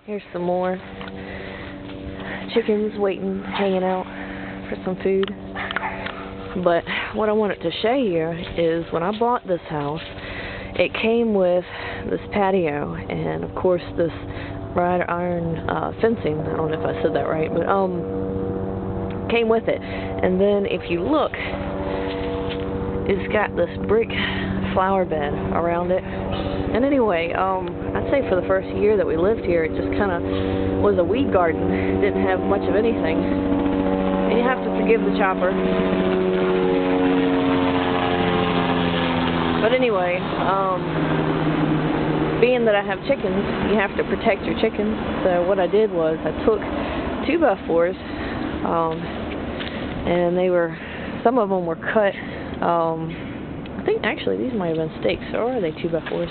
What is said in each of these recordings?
Here's some more chickens waiting, hanging out for some food. But what I wanted to show you is when I bought this house, it came with this patio and of course this wrought iron fencing. I don't know if I said that right, but came with it. And then if you look, it's got this brick flower bed around it. And anyway, I'd say for the first year that we lived here, it just kind of was a weed garden. It didn't have much of anything. And you have to forgive the chopper. But anyway, being that I have chickens, you have to protect your chickens. So what I did was I took 2x4s, and they were, some of them were cut. I think actually these might have been stakes, or are they 2x4s?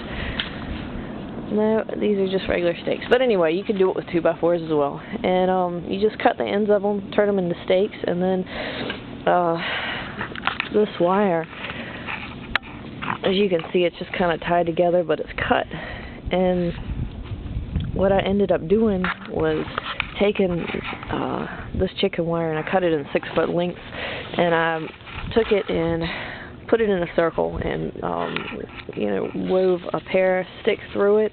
No, these are just regular stakes. But anyway, you can do it with 2x4s as well. And you just cut the ends of them, turn them into stakes, and then this wire, as you can see, it's just kind of tied together, but it's cut. And what I ended up doing was taking this chicken wire and I cut it in 6-foot lengths, and I took it and put it in a circle and wove a pair of sticks through it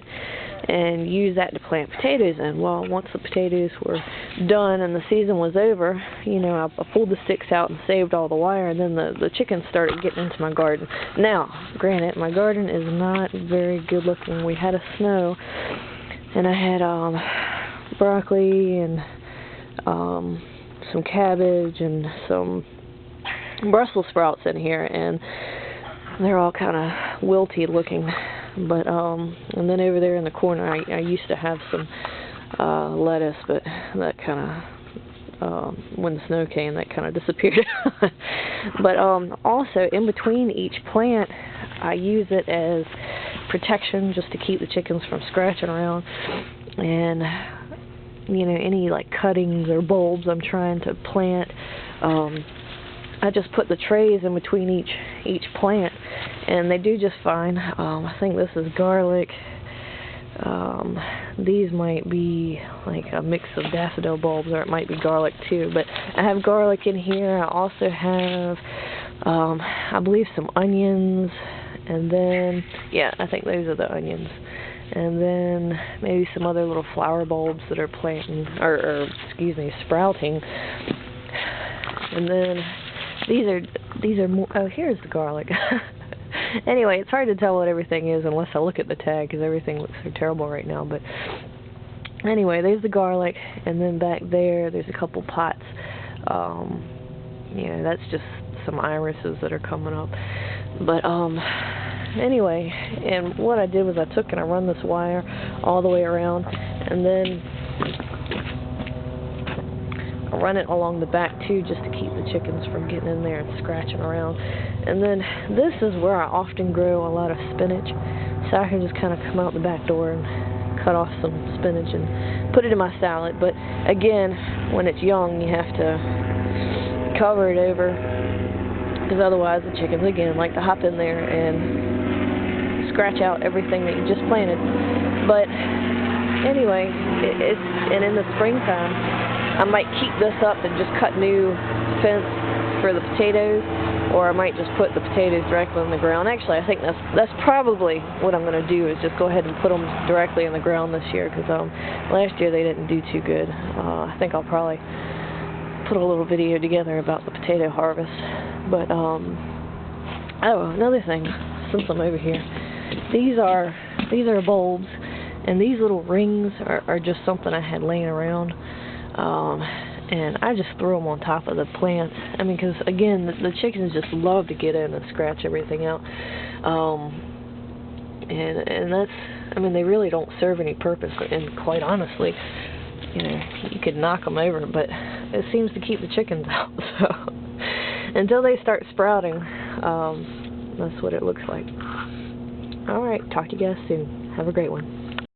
and used that to plant potatoes in. Well, once the potatoes were done and the season was over, I pulled the sticks out and saved all the wire, and then the chickens started getting into my garden. Now, granted, my garden is not very good looking. We had a snow, and I had broccoli and some cabbage and some Brussels sprouts in here, and they're all kind of wilty looking. But and then over there in the corner, I used to have some lettuce, but that kind of when the snow came, that kind of disappeared. But also in between each plant, I use it as protection, just to keep the chickens from scratching around. And any like cuttings or bulbs I'm trying to plant, I just put the trays in between each plant, and they do just fine. I think this is garlic. These might be like a mix of daffodil bulbs, or it might be garlic too. But I have garlic in here. I also have, I believe, some onions, and then, yeah, I think those are the onions. And then maybe some other little flower bulbs that are sprouting. And then these are more, oh, here's the garlic. Anyway, it's hard to tell what everything is unless I look at the tag, because everything looks so terrible right now. But anyway, there's the garlic, and then back there's a couple pots. That's just some irises that are coming up. But anyway, and what I did was I took and I run this wire all the way around, and then I run it along the back too, just to keep the chickens from getting in there and scratching around. And then this is where I often grow a lot of spinach, so I can just kind of come out the back door and cut off some spinach and put it in my salad. But again, when it's young, you have to cover it over, because otherwise the chickens again like to hop in there and scratch out everything that you just planted. But anyway, and in the springtime, I might keep this up and just cut new fence for the potatoes, or I might just put the potatoes directly in the ground. Actually, I think that's probably what I'm going to do, is just go ahead and put them directly in the ground this year, because last year they didn't do too good. I think I'll probably put a little video together about the potato harvest. But oh, another thing, since I'm over here, these are bulbs, and these little rings are just something I had laying around. And I just threw them on top of the plants. I mean, because again, the chickens just love to get in and scratch everything out. And that's, I mean, they really don't serve any purpose. And quite honestly, you could knock them over, but it seems to keep the chickens out. So until they start sprouting, that's what it looks like. All right, talk to you guys soon. Have a great one.